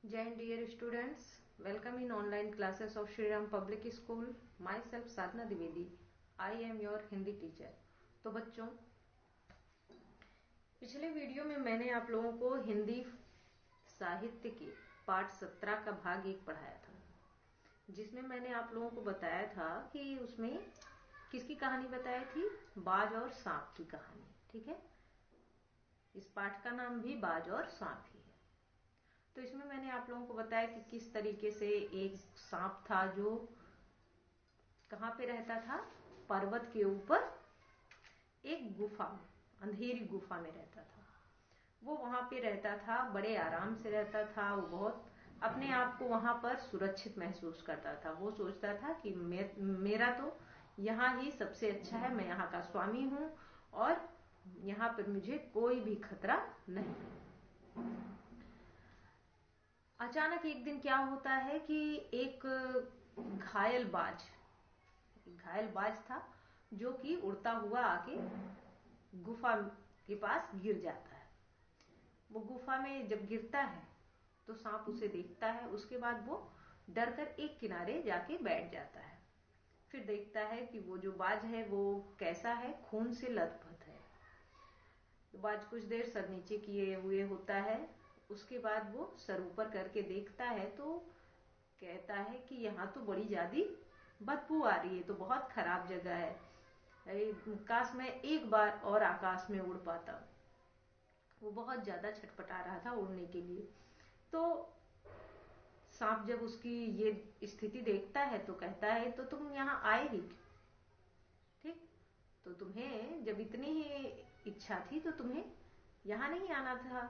Jain dear students, welcome in online classes of Shri Ram Public School. Myself Sadhna Dwivedi. I am your Hindi teacher. तो बच्चों, पिछले video में मैंने आप लोगों को हिंदी साहित्य के पाठ 17 का भाग 1 पढ़ाया था, जिसमें मैंने आप लोगों को बताया था कि उसमें किसकी कहानी बताई थी? बाज और सांप की कहानी। ठीक है, इस पाठ का नाम भी बाज और सांप ही है। तो इसमें मैंने आप लोगों को बताया कि किस तरीके से एक सांप था जो कहाँ पे रहता था? पर्वत के ऊपर एक गुफा में, अंधेरी गुफा में रहता था। वो वहां पे रहता था, बड़े आराम से रहता था। वो बहुत अपने आप को वहां पर सुरक्षित महसूस करता था। वो सोचता था कि मेरा तो यहाँ ही सबसे अच्छा है, मैं यहाँ का स्वामी हूँ और यहाँ पर मुझे कोई भी खतरा नहीं है। अचानक एक दिन क्या होता है कि एक घायल बाज था जो कि उड़ता हुआ आके गुफा के पास गिर जाता है। वो गुफा में जब गिरता है तो सांप उसे देखता है। उसके बाद वो डरकर एक किनारे जाके बैठ जाता है। फिर देखता है कि वो जो बाज है वो कैसा है, खून से लथपथ है। तो बाज कुछ देर सर नीचे किए हुए होता है। उसके बाद वो सर ऊपर करके देखता है तो कहता है कि यहाँ तो बड़ी ज्यादा बदबू आ रही है, तो बहुत खराब जगह है। काश मैं एक बार और आकाश में उड़ पाता। वो बहुत ज्यादा छटपटा रहा था उड़ने के लिए। तो सांप जब उसकी ये स्थिति देखता है तो कहता है, तो तुम यहाँ आए ही, ठीक, तो तुम्हें जब इतनी ही इच्छा थी तो तुम्हें यहाँ नहीं आना था।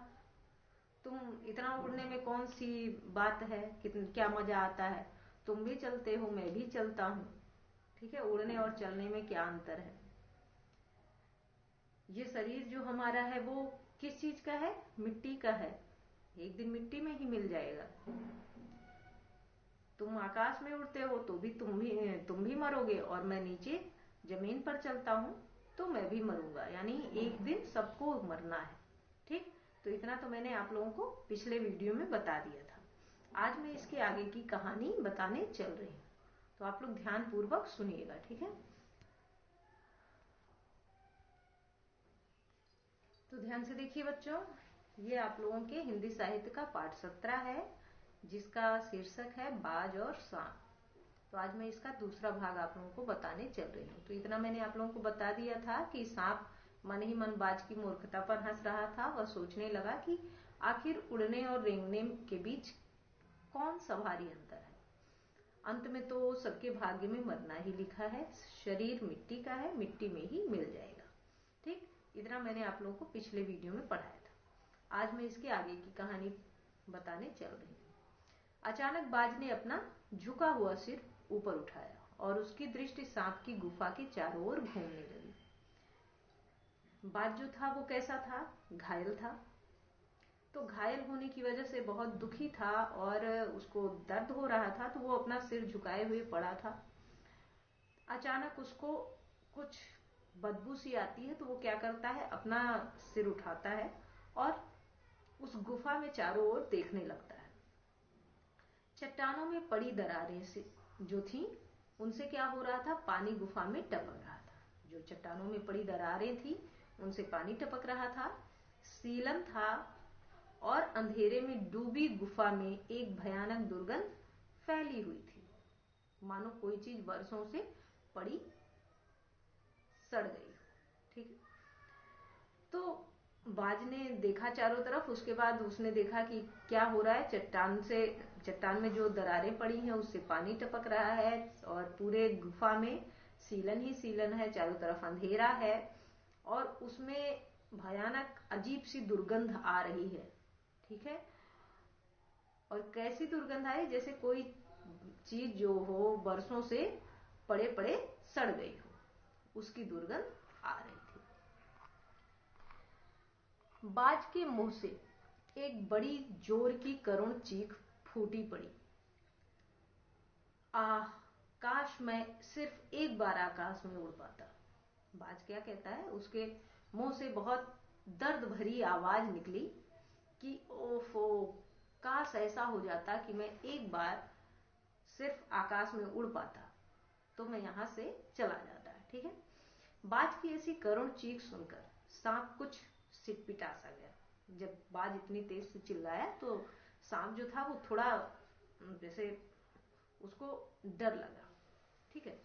तुम इतना उड़ने में कौन सी बात है, क्या मजा आता है? तुम भी चलते हो, मैं भी चलता हूँ। ठीक है, उड़ने और चलने में क्या अंतर है? ये शरीर जो हमारा है वो किस चीज का है? मिट्टी का है। एक दिन मिट्टी में ही मिल जाएगा। तुम आकाश में उड़ते हो तो भी तुम भी मरोगे, और मैं नीचे जमीन पर चलता हूं तो मैं भी मरूंगा। यानी एक दिन सबको मरना है। ठीक, तो इतना तो मैंने आप लोगों को पिछले वीडियो में बता दिया था। आज मैं इसके आगे की कहानी बताने चल रही हूँ, तो आप लोग ध्यान पूर्वक सुनिएगा। ठीक है, तो ध्यान से देखिए बच्चों। ये आप लोगों के हिंदी साहित्य का पाठ 17 है, जिसका शीर्षक है बाज और सांप। तो आज मैं इसका दूसरा भाग आप लोगों को बताने चल रही हूँ। तो इतना मैंने आप लोगों को बता दिया था कि सांप मन ही मन बाज की मूर्खता पर हंस रहा था। वह सोचने लगा कि आखिर उड़ने और रेंगने के बीच कौन सा भारी अंतर है। अंत में तो सबके भाग्य में मरना ही लिखा है। शरीर मिट्टी का है, मिट्टी में ही मिल जाएगा। ठीक, इतना मैंने आप लोगों को पिछले वीडियो में पढ़ाया था। आज मैं इसके आगे की कहानी बताने चल रही हूँ। अचानक बाज ने अपना झुका हुआ सिर ऊपर उठाया और उसकी दृष्टि सांप की गुफा के चारों ओर घूमने लगी। बाज जो था वो कैसा था? घायल था। तो घायल होने की वजह से बहुत दुखी था और उसको दर्द हो रहा था, तो वो अपना सिर झुकाए हुए पड़ा था। अचानक उसको कुछ बदबू सी आती है, तो वो क्या करता है, अपना सिर उठाता है और उस गुफा में चारों ओर देखने लगता है। चट्टानों में पड़ी दरारें से जो थी, उनसे क्या हो रहा था? पानी गुफा में टपक रहा था। जो चट्टानों में पड़ी दरारें थी उनसे पानी टपक रहा था। सीलन था और अंधेरे में डूबी गुफा में एक भयानक दुर्गंध फैली हुई थी, मानो कोई चीज वर्षों से पड़ी सड़ गई। ठीक, तो बाज ने देखा चारों तरफ। उसके बाद उसने देखा कि क्या हो रहा है। चट्टान में जो दरारें पड़ी हैं उससे पानी टपक रहा है और पूरे गुफा में सीलन ही सीलन है, चारों तरफ अंधेरा है और उसमें भयानक अजीब सी दुर्गंध आ रही है। ठीक है, और कैसी दुर्गंध आई? जैसे कोई चीज जो हो बरसों से पड़े पड़े सड़ गई हो, उसकी दुर्गंध आ रही थी। बाज के मुंह से एक बड़ी जोर की करुण चीख फूटी पड़ी। आह, काश मैं सिर्फ एक बार आकाश में उड़ पाता। बाज क्या कहता है? उसके मुंह से बहुत दर्द भरी आवाज निकली कि ओफो, काश ऐसा हो जाता कि मैं एक बार सिर्फ आकाश में उड़ पाता तो मैं यहां से चला जाता। ठीक है। बाज की ऐसी करुण चीख सुनकर सांप कुछ सिटपिटा सा गया। जब बाज इतनी तेज से चिल्लाया तो सांप जो था वो थोड़ा जैसे उसको डर लगा। ठीक है।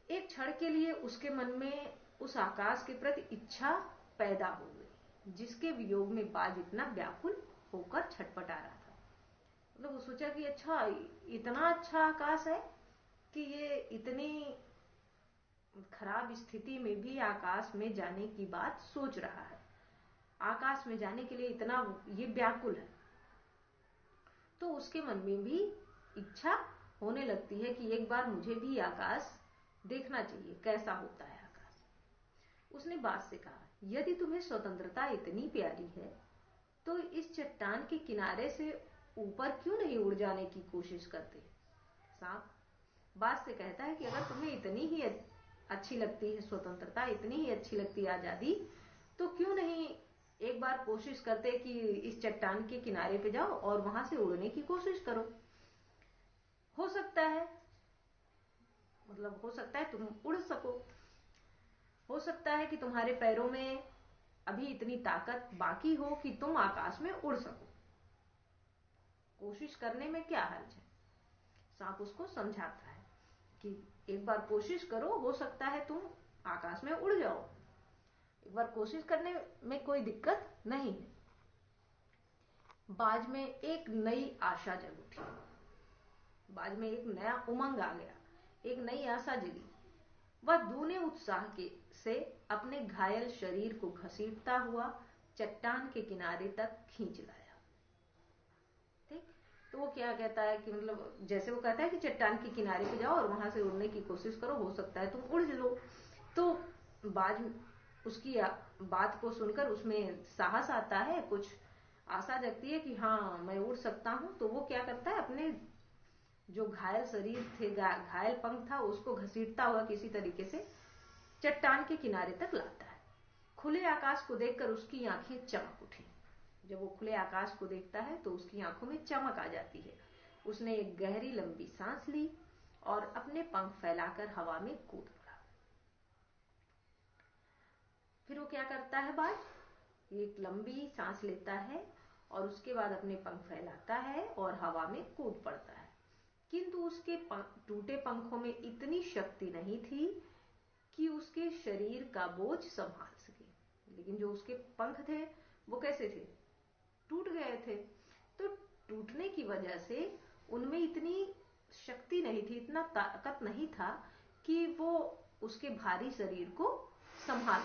एक क्षण के लिए उसके मन में उस आकाश के प्रति इच्छा पैदा हो गई जिसके वियोग में बाज इतना व्याकुल होकर छटपटा रहा था। मतलब वो सोचा कि अच्छा, इतना अच्छा आकाश है कि ये इतनी खराब स्थिति में भी आकाश में जाने की बात सोच रहा है, आकाश में जाने के लिए इतना ये व्याकुल है। तो उसके मन में भी इच्छा होने लगती है कि एक बार मुझे भी आकाश देखना चाहिए, कैसा होता है आकाश। उसने बाज से कहा, यदि तुम्हें स्वतंत्रता इतनी प्यारी है तो इस चट्टान के किनारे से ऊपर क्यों नहीं उड़ जाने की कोशिश करते। सांप बाज से कहता है कि अगर तुम्हें इतनी ही अच्छी लगती है स्वतंत्रता, इतनी ही अच्छी लगती है आजादी, तो क्यों नहीं एक बार कोशिश करते कि इस चट्टान के किनारे पे जाओ और वहां से उड़ने की कोशिश करो। हो सकता है, मतलब हो सकता है तुम उड़ सको, हो सकता है कि तुम्हारे पैरों में अभी इतनी ताकत बाकी हो कि तुम आकाश में उड़ सको। कोशिश करने में क्या हर्ज है। सांप उसको समझाता है कि एक बार कोशिश करो, हो सकता है तुम आकाश में उड़ जाओ, एक बार कोशिश करने में कोई दिक्कत नहीं है। बाज में एक नई आशा जग उठी, बाज में एक नया उमंग आ गया, एक नई आशा जगी। वह दूने उत्साह से अपने घायल शरीर को घसीटता हुआ चट्टान के किनारे तक खींच लाया। ठीक। तो वो क्या कहता है कि मतलब जैसे वो कहता है कि चट्टान के किनारे पे जाओ और वहां से उड़ने की कोशिश करो, हो सकता है तुम उड़ लो। तो बाज उसकी बात को सुनकर उसमें साहस आता है, कुछ आशा जगती है कि हाँ मैं उड़ सकता हूं। तो वो क्या करता है, अपने जो घायल शरीर थे, घायल पंख था, उसको घसीटता हुआ किसी तरीके से चट्टान के किनारे तक लाता है। खुले आकाश को देखकर उसकी आंखें चमक उठी। जब वो खुले आकाश को देखता है तो उसकी आंखों में चमक आ जाती है। उसने एक गहरी लंबी सांस ली और अपने पंख फैलाकर हवा में कूद पड़ा। फिर वो क्या करता है, बाज एक लंबी सांस लेता है और उसके बाद अपने पंख फैलाता है और हवा में कूद पड़ता है। किंतु उसके टूटे पंखों में इतनी शक्ति नहीं थी कि उसके शरीर का बोझ संभाल सके। लेकिन जो उसके पंख थे वो कैसे थे, टूट गए थे। तो टूटने की वजह से उनमें इतनी शक्ति नहीं थी, इतना ताकत नहीं था कि वो उसके भारी शरीर को संभाल।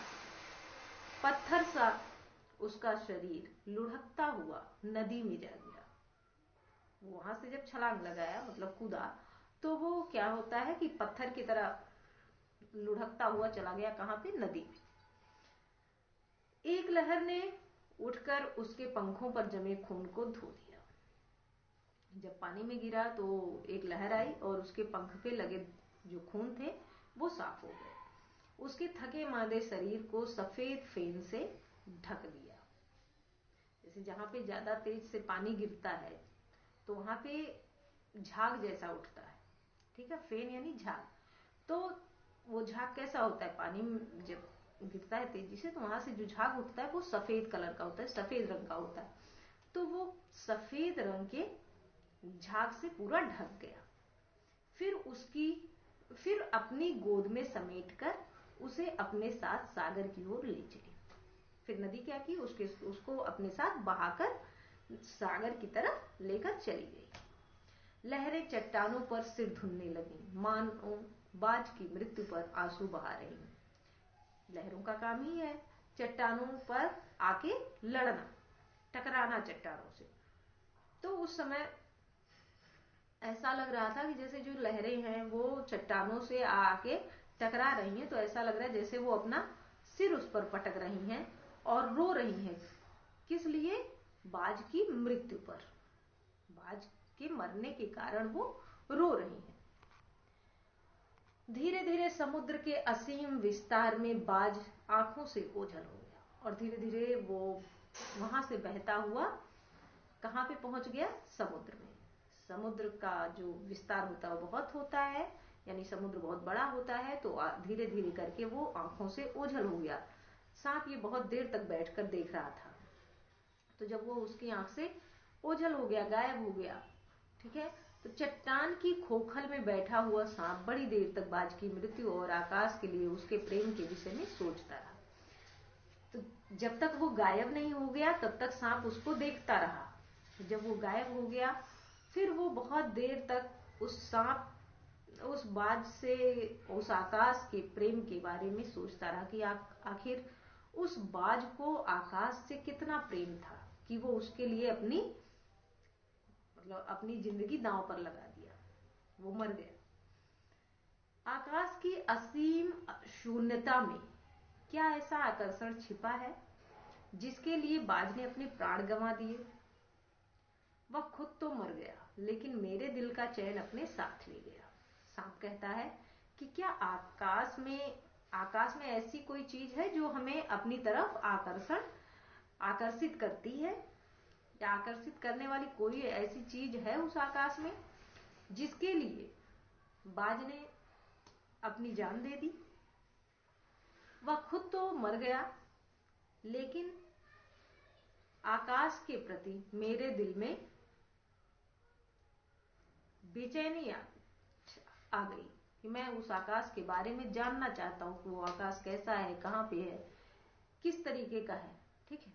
पत्थर सा उसका शरीर लुढ़कता हुआ नदी में जा गिरा। वहां से जब छलांग लगाया, मतलब कूदा, तो वो क्या होता है कि पत्थर की तरह लुढ़कता हुआ चला गया। कहां पे, नदी में। एक लहर ने उठकर उसके पंखों पर जमे खून को धो दिया। जब पानी में गिरा तो एक लहर आई और उसके पंख पे लगे जो खून थे वो साफ हो गए। उसके थके मांदे शरीर को सफेद फेन से ढक दिया। जैसे जहां पे ज्यादा तेज से पानी गिरता है तो वहां पे झाग जैसा उठता है। ठीक है, फेन यानी झाग। तो वो झाग कैसा होता है, पानी में जब गिरता है तेजी से तो वहां से जो झाग उठता है वो सफेद कलर का होता है, सफेद रंग का होता है। तो वो सफेद रंग के झाग से पूरा ढक गया। फिर अपनी गोद में समेटकर उसे अपने साथ सागर की ओर ले चली। फिर नदी क्या की, उसको अपने साथ बहाकर सागर की तरफ लेकर चली गई। लहरें चट्टानों पर सिर धुनने लगी, मानो बाज की मृत्यु पर आंसू बहा रही। लहरों का काम ही है चट्टानों पर आके लड़ना, टकराना चट्टानों से। तो उस समय ऐसा लग रहा था कि जैसे जो लहरें हैं वो चट्टानों से आके टकरा रही हैं, तो ऐसा लग रहा है जैसे वो अपना सिर उस पर पटक रही हैं और रो रही हैं। किस लिए, बाज की मृत्यु पर, बाज के मरने के कारण वो रो रही हैं। धीरे धीरे समुद्र के असीम विस्तार में बाज आंखों से ओझल हो गया और धीरे धीरे वो वहां से बहता हुआ कहाँ पे पहुंच गया? समुद्र में। समुद्र का जो विस्तार होता है वो बहुत होता है, यानी समुद्र बहुत बड़ा होता है, तो धीरे धीरे करके वो आंखों से ओझल हो गया। सांप ये बहुत देर तक बैठकर देख रहा था। तो जब वो उसकी आंख से ओझल हो गया, गायब हो गया, ठीक है, तो चट्टान की खोखल में बैठा हुआ सांप बड़ी देर तक बाज की मृत्यु और आकाश के लिए उसके प्रेम के विषय में सोचता रहा। तो जब तक वो गायब नहीं हो गया तब तक सांप उसको देखता रहा। जब वो गायब हो गया फिर वो बहुत देर तक उस सांप, उस बाज से, उस आकाश के प्रेम के बारे में सोचता रहा कि आखिर उस बाज को आकाश से कितना प्रेम था कि वो उसके लिए अपनी जिंदगी दांव पर लगा दिया। वो मर गया। आकाश की असीम शून्यता में क्या ऐसा आकर्षण छिपा है जिसके लिए बाज ने अपने प्राण गंवा दिए? वह खुद तो मर गया लेकिन मेरे दिल का चैन अपने साथ ले गया। सांप कहता है कि क्या आकाश में ऐसी कोई चीज है जो हमें अपनी तरफ आकर्षित करती है, या आकर्षित करने वाली कोई ऐसी चीज है उस आकाश में जिसके लिए बाज ने अपनी जान दे दी? वह खुद तो मर गया लेकिन आकाश के प्रति मेरे दिल में बेचैनी आ गई कि मैं उस आकाश के बारे में जानना चाहता हूं कि वो आकाश कैसा है, कहां पे है, किस तरीके का है, ठीक है,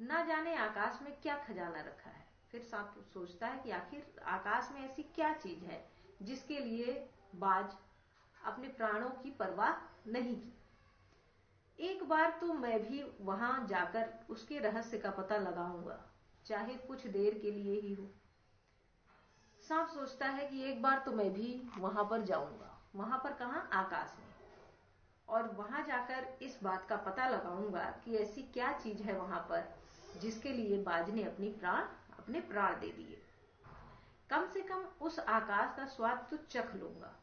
ना जाने आकाश में क्या खजाना रखा है। फिर सांप सोचता है कि आखिर आकाश में ऐसी क्या चीज है जिसके लिए बाज अपने प्राणों की परवाह नहीं की। एक बार तो मैं भी वहां जाकर उसके रहस्य का पता लगाऊंगा, चाहे कुछ देर के लिए ही हो। सांप सोचता है कि एक बार तो मैं भी वहां पर जाऊंगा। वहां पर कहां? आकाश में। और वहां जाकर इस बात का पता लगाऊंगा कि ऐसी क्या चीज है वहां पर जिसके लिए बाज ने अपने प्राण दे दिए। कम से कम उस आकाश का स्वाद तो चख लूंगा।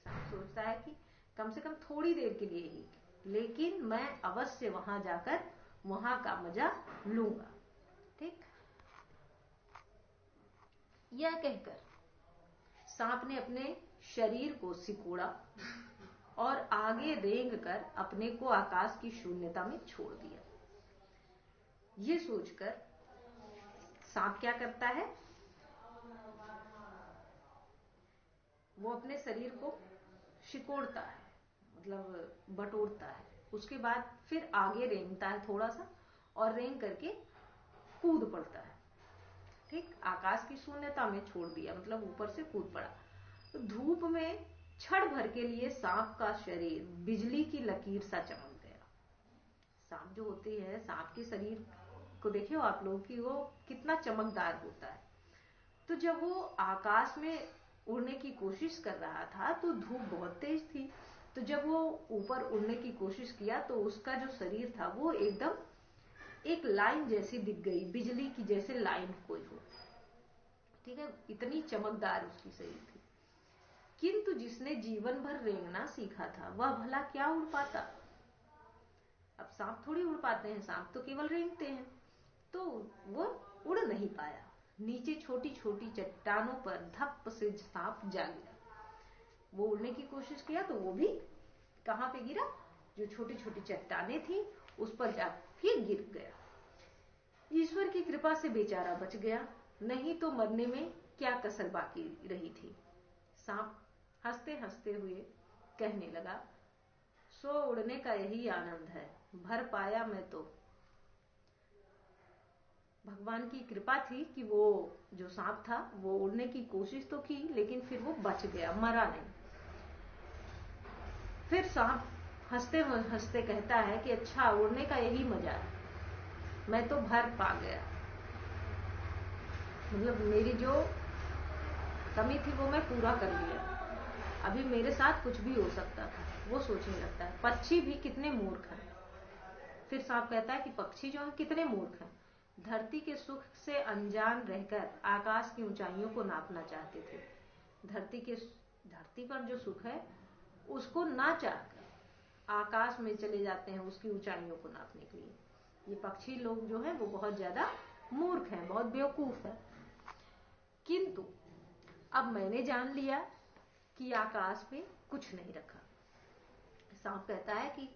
सांप सोचता है कि कम से कम थोड़ी देर के लिए ही, लेकिन मैं अवश्य वहां जाकर वहां का मजा लूंगा। ठीक, यह कहकर सांप ने अपने शरीर को सिकोड़ा और आगे रेंग कर अपने को आकाश की शून्यता में छोड़ दिया। ये सोचकर सांप क्या करता है, वो अपने शरीर को सिकोड़ता है, मतलब बटोरता है। उसके बाद फिर आगे रेंगता है थोड़ा सा और रेंग करके कूद पड़ता है। ठीक, आकाश की शून्यता में छोड़ दिया मतलब ऊपर से कूद पड़ा। तो धूप में क्षण भर के लिए सांप का शरीर बिजली की लकीर सा चमक गया। सांप जो होती है, सांप के शरीर को देखे हो आप लोग कि वो कितना चमकदार होता है। तो जब वो आकाश में उड़ने की कोशिश कर रहा था तो धूप बहुत तेज थी। तो जब वो ऊपर उड़ने की कोशिश किया तो उसका जो शरीर था वो एकदम एक लाइन जैसी दिख गई, बिजली की जैसे लाइन कोई हो। ठीक है, इतनी चमकदार उसकी शरीर थी। किंतु जिसने जीवन भर रेंगना सीखा था वह भला क्या उड़ पाता? अब सांप थोड़ी उड़ पाते हैं, सांप तो केवल रेंगते हैं। तो वो उड़ नहीं पाया। नीचे छोटी छोटी चट्टानों पर धप से सांप जा गिरा। वो उड़ने की कोशिश किया तो वो भी कहां पे गिरा? जो छोटी छोटी चट्टानें थी उस पर जाके गिर गया। ईश्वर की कृपा से बेचारा बच गया, नहीं तो मरने में क्या कसर बाकी रही थी। सांप हंसते हंसते हुए कहने लगा, सो उड़ने का यही आनंद है, भर पाया मैं तो। भगवान की कृपा थी कि वो जो सांप था वो उड़ने की कोशिश तो की लेकिन फिर वो बच गया, मरा नहीं। फिर सांप हंसते हंसते कहता है कि अच्छा, उड़ने का यही मजा है, मैं तो भर पा गया, मतलब मेरी जो कमी थी वो मैं पूरा कर लिया, अभी मेरे साथ कुछ भी हो सकता था। वो सोचने लगता है पक्षी भी कितने मूर्ख हैं। फिर सांप कहता है कि पक्षी जो है कितने मूर्ख हैं, धरती के सुख से अनजान रहकर आकाश की ऊंचाइयों को नापना चाहते थे। धरती पर जो सुख है उसको ना चाहकर आकाश में चले जाते हैं उसकी ऊंचाइयों को नापने के लिए। ये पक्षी लोग जो है वो बहुत ज्यादा मूर्ख है, बहुत बेवकूफ है। किंतु अब मैंने जान लिया कि आकाश में कुछ नहीं रखा। सांप कहता है कि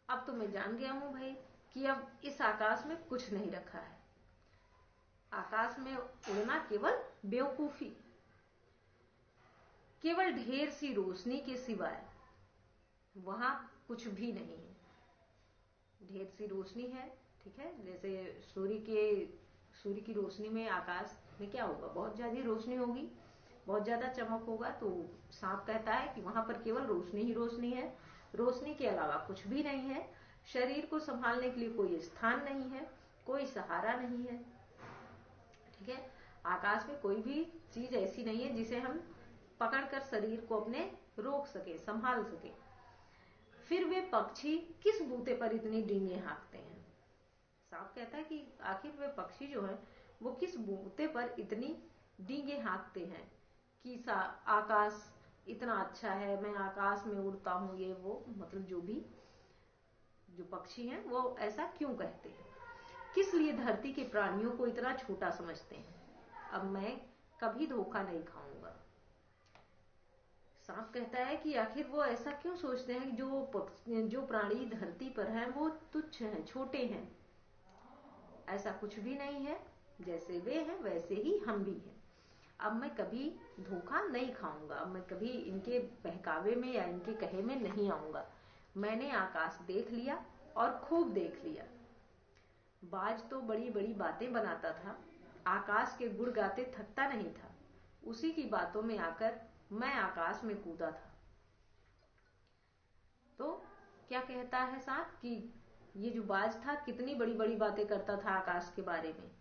अब तो मैं जान गया हूं भाई कि अब इस आकाश में कुछ नहीं रखा है। आकाश में उड़ना केवल बेवकूफी, केवल ढेर सी रोशनी के सिवाय वहां कुछ भी नहीं है। ढेर सी रोशनी है, ठीक है, जैसे सूर्य की रोशनी में आकाश में क्या होगा, बहुत ज्यादा रोशनी होगी, बहुत ज्यादा चमक होगा। तो सांप कहता है कि वहां पर केवल रोशनी ही रोशनी है, रोशनी के अलावा कुछ भी नहीं है। शरीर को संभालने के लिए कोई स्थान नहीं है, कोई सहारा नहीं है, ठीक है। आकाश में कोई भी चीज ऐसी नहीं है जिसे हम पकड़कर शरीर को अपने रोक सके, संभाल सके। फिर वे पक्षी किस बूते पर इतनी डींगे हाँकते हैं। सांप कहता है कि आखिर वे पक्षी जो है वो किस बूते पर इतनी डींगे हाँकते हैं कि आकाश इतना अच्छा है, मैं आकाश में उड़ता हूं, ये वो, मतलब जो पक्षी हैं वो ऐसा क्यों कहते हैं, किस लिए धरती के प्राणियों को इतना छोटा समझते हैं। अब मैं कभी धोखा नहीं खाऊंगा। सांप कहता है कि आखिर वो ऐसा क्यों सोचते हैं कि जो प्राणी धरती पर हैं वो तुच्छ हैं, छोटे हैं। ऐसा कुछ भी नहीं है, जैसे वे हैं वैसे ही हम भी हैं। अब मैं कभी धोखा नहीं खाऊंगा, अब मैं कभी इनके बहकावे में या इनके कहे में नहीं आऊंगा। मैंने आकाश देख लिया और खूब देख लिया। बाज तो बड़ी बड़ी बातें बनाता था, आकाश के गुण गाते थकता नहीं था। उसी की बातों में आकर मैं आकाश में कूदा था। तो क्या कहता है सांप कि ये जो बाज था कितनी बड़ी बड़ी बातें करता था आकाश के बारे में,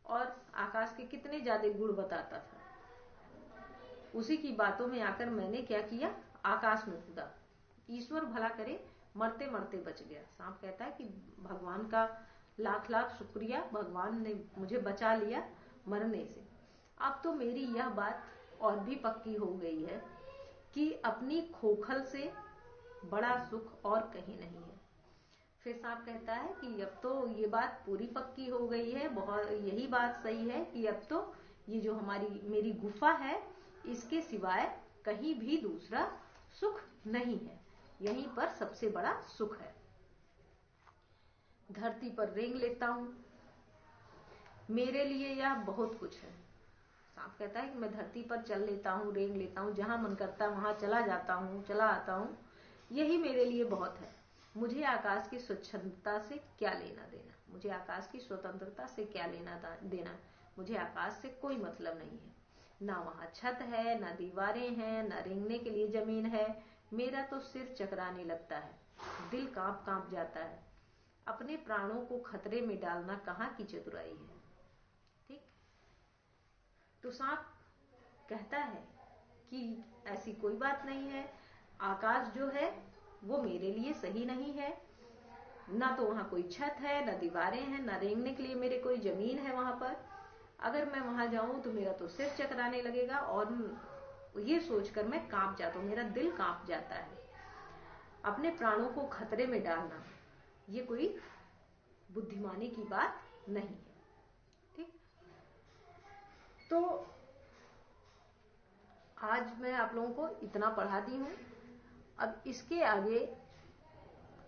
और आकाश के कितने ज्यादा गुण बताता था। उसी की बातों में आकर मैंने क्या किया, आकाश में कूदा। ईश्वर भला करे, मरते मरते बच गया। सांप कहता है कि भगवान का लाख लाख शुक्रिया, भगवान ने मुझे बचा लिया मरने से। अब तो मेरी यह बात और भी पक्की हो गई है कि अपनी खोखल से बड़ा सुख और कहीं नहीं है। फिर सांप कहता है कि अब तो ये बात पूरी पक्की हो गई है, बहुत यही बात सही है कि अब तो ये जो मेरी गुफा है इसके सिवाय कहीं भी दूसरा सुख नहीं है, यहीं पर सबसे बड़ा सुख है। धरती पर रेंग लेता हूं, मेरे लिए यह बहुत कुछ है। सांप कहता है कि मैं धरती पर चल लेता हूं, रेंग लेता हूं, जहां मन करता है वहां चला जाता हूं, चला आता हूं, यही मेरे लिए बहुत है। मुझे आकाश की स्वच्छंदता से क्या लेना देना, मुझे आकाश की स्वतंत्रता से क्या लेना देना, मुझे आकाश से कोई मतलब नहीं है। ना वहां छत है, ना दीवारें हैं, ना रेंगने के लिए जमीन है। मेरा तो सिर चकराने लगता है, दिल कांप कांप जाता है। अपने प्राणों को खतरे में डालना कहाँ की चतुराई है। ठीक, तो सांप कहता है कि ऐसी कोई बात नहीं है, आकाश जो है वो मेरे लिए सही नहीं है। ना तो वहां कोई छत है, ना दीवारें हैं, ना रेंगने के लिए मेरे कोई जमीन है वहां पर। अगर मैं वहां जाऊं तो मेरा तो सिर चकराने लगेगा और ये सोचकर मैं कांप जाता हूं, मेरा दिल कांप जाता है। अपने प्राणों को खतरे में डालना ये कोई बुद्धिमानी की बात नहीं है। ठीक, तो आज मैं आप लोगों को इतना पढ़ा दी हूं। अब इसके आगे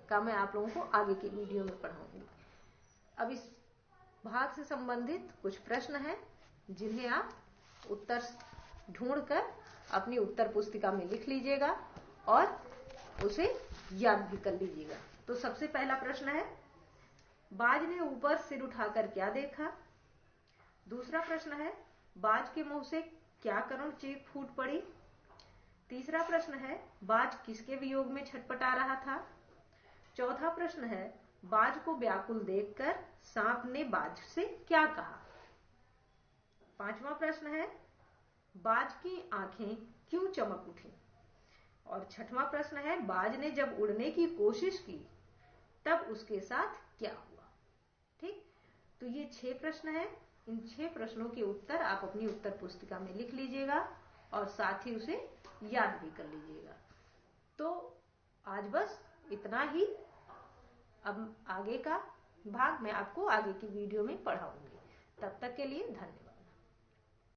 का मैं आप लोगों को आगे की वीडियो में पढ़ाऊंगी। अब इस भाग से संबंधित कुछ प्रश्न हैं जिन्हें आप उत्तर ढूंढकर अपनी उत्तर पुस्तिका में लिख लीजिएगा और उसे याद भी कर लीजिएगा। तो सबसे पहला प्रश्न है, बाज ने ऊपर सिर उठाकर क्या देखा। दूसरा प्रश्न है, बाज के मुंह से क्या करुण चीख फूट पड़ी। तीसरा प्रश्न है, बाज किसके वियोग में छटपटा रहा था। चौथा प्रश्न है, बाज को व्याकुल देखकर सांप ने बाज से क्या कहा। पांचवा प्रश्न है, बाज की आंखें क्यों चमक उठी। और छठवां प्रश्न है, बाज ने जब उड़ने की कोशिश की तब उसके साथ क्या हुआ। ठीक, तो ये 6 प्रश्न हैं। इन 6 प्रश्नों के उत्तर आप अपनी उत्तर पुस्तिका में लिख लीजिएगा और साथ ही उसे याद भी कर लीजिएगा। तो आज बस इतना ही। अब आगे का भाग मैं आपको आगे की वीडियो में पढ़ाऊंगी। तब तक के लिए धन्यवाद।